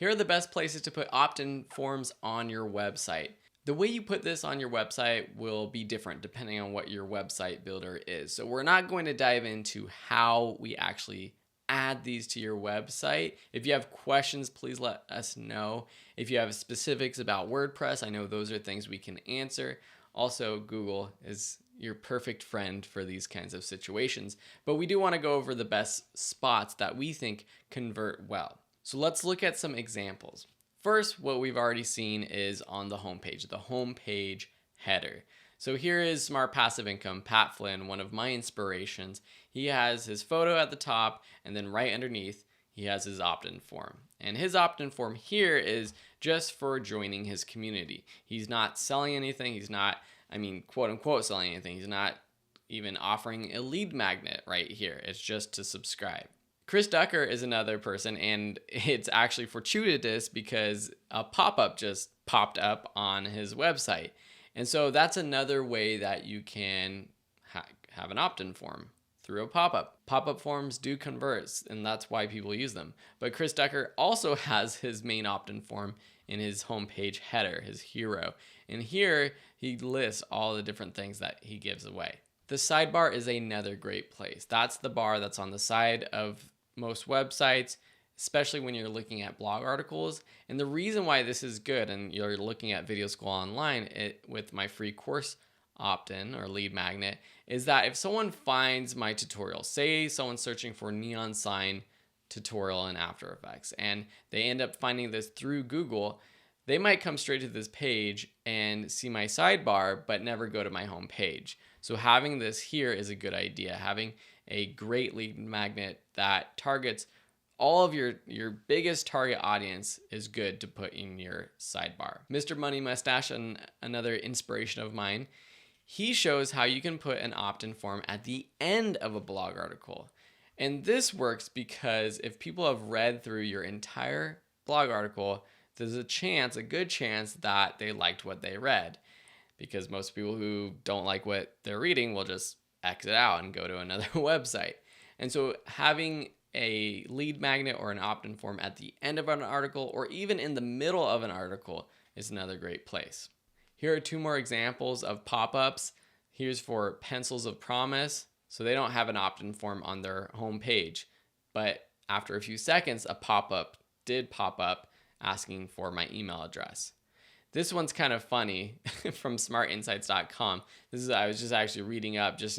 Here are the best places to put opt-in forms on your website. The way you put this on your website will be different depending on what your website builder is. So we're not going to dive into how we actually add these to your website. If you have questions, please let us know. If you have specifics about WordPress, I know those are things we can answer. Also, Google is your perfect friend for these kinds of situations. But we do want to go over the best spots that we think convert well. So let's look at some examples. First, what we've already seen is on the homepage header. So here is Smart Passive Income, Pat Flynn, one of my inspirations. He has his photo at the top, and then right underneath, he has his opt-in form. And his opt-in form here is just for joining his community. He's not selling anything. He's not, quote unquote, selling anything. He's not even offering a lead magnet right here. It's just to subscribe. Chris Ducker is another person, and it's actually fortuitous because a pop-up just popped up on his website. And so that's another way that you can have an opt-in form through a pop-up. Pop-up forms do convert, and that's why people use them. But Chris Ducker also has his main opt-in form in his homepage header, his hero. And here he lists all the different things that he gives away. The sidebar is another great place. That's the bar that's on the side of most websites, especially when you're looking at blog articles. And the reason why this is good, and you're looking at Video School Online with my free course opt-in or lead magnet, is that if someone finds my tutorial, say someone's searching for neon sign tutorial in After Effects, and they end up finding this through Google, they might come straight to this page and see my sidebar, but never go to my home page. So having this here is a good idea. Having a great lead magnet that targets all of your biggest target audience is good to put in your sidebar. Mr. Money Mustache, another inspiration of mine, he shows how you can put an opt-in form at the end of a blog article. And this works because if people have read through your entire blog article, there's a good chance that they liked what they read. Because most people who don't like what they're reading will just exit out and go to another website. And so having a lead magnet or an opt-in form at the end of an article or even in the middle of an article is another great place. Here are two more examples of pop-ups. Here's for Pencils of Promise. So they don't have an opt-in form on their home page, but after a few seconds, a pop-up did pop up asking for my email address. This one's kind of funny from smartinsights.com. I was just actually reading up just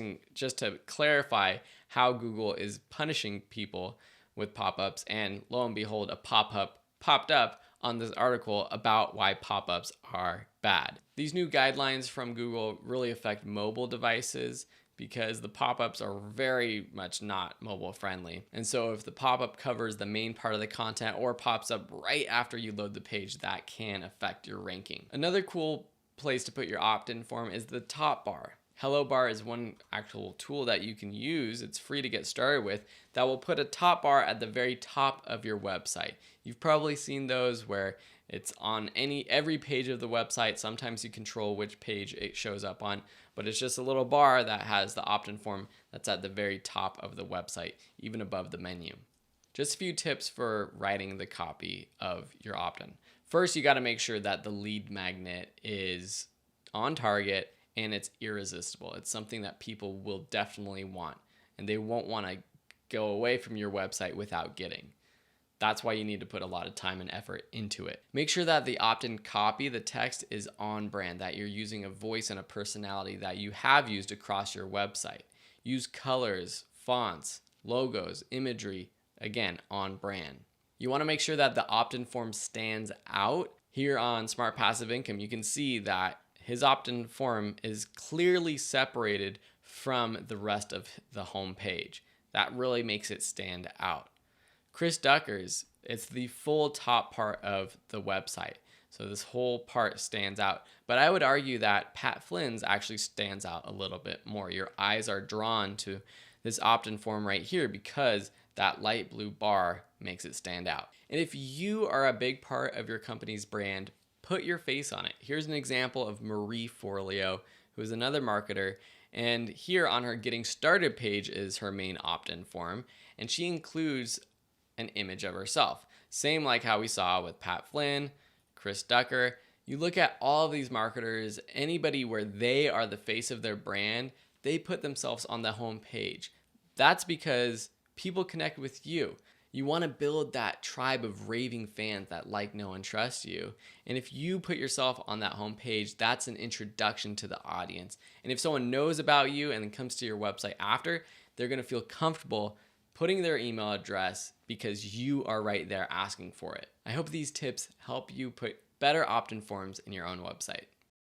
to clarify how Google is punishing people with pop-ups, and lo and behold, a pop-up popped up on this article about why pop-ups are bad. These new guidelines from Google really affect mobile devices because the pop-ups are very much not mobile friendly. And so if the pop-up covers the main part of the content or pops up right after you load the page, that can affect your ranking. Another cool place to put your opt-in form is the top bar. Hello Bar is one actual tool that you can use. It's free to get started with that will put a top bar at the very top of your website. You've probably seen those where it's on every page of the website. Sometimes you control which page it shows up on, but it's just a little bar that has the opt-in form that's at the very top of the website, even above the menu. Just a few tips for writing the copy of your opt-in. First, you got to make sure that the lead magnet is on target and it's irresistible. It's something that people will definitely want, and they won't want to go away from your website without getting. That's why you need to put a lot of time and effort into it. Make sure that the opt-in copy, the text, is on brand, that you're using a voice and a personality that you have used across your website. Use colors, fonts, logos, imagery, again, on brand. You want to make sure that the opt-in form stands out. Here on Smart Passive Income, you can see that his opt-in form is clearly separated from the rest of the home page. That really makes it stand out. Chris Ducker's, it's the full top part of the website. So this whole part stands out. But I would argue that Pat Flynn's actually stands out a little bit more. Your eyes are drawn to this opt-in form right here because that light blue bar makes it stand out. And if you are a big part of your company's brand, put your face on it. Here's an example of Marie Forleo, who is another marketer. And here on her Getting Started page is her main opt-in form. And she includes an image of herself. Same like how we saw with Pat Flynn, Chris Ducker. You look at all of these marketers, anybody where they are the face of their brand, they put themselves on the home page. That's because people connect with you. You want to build that tribe of raving fans that like, know, and trust you. And if you put yourself on that home page, that's an introduction to the audience. And if someone knows about you and then comes to your website after, they're going to feel comfortable putting their email address because you are right there asking for it. I hope these tips help you put better opt-in forms in your own website.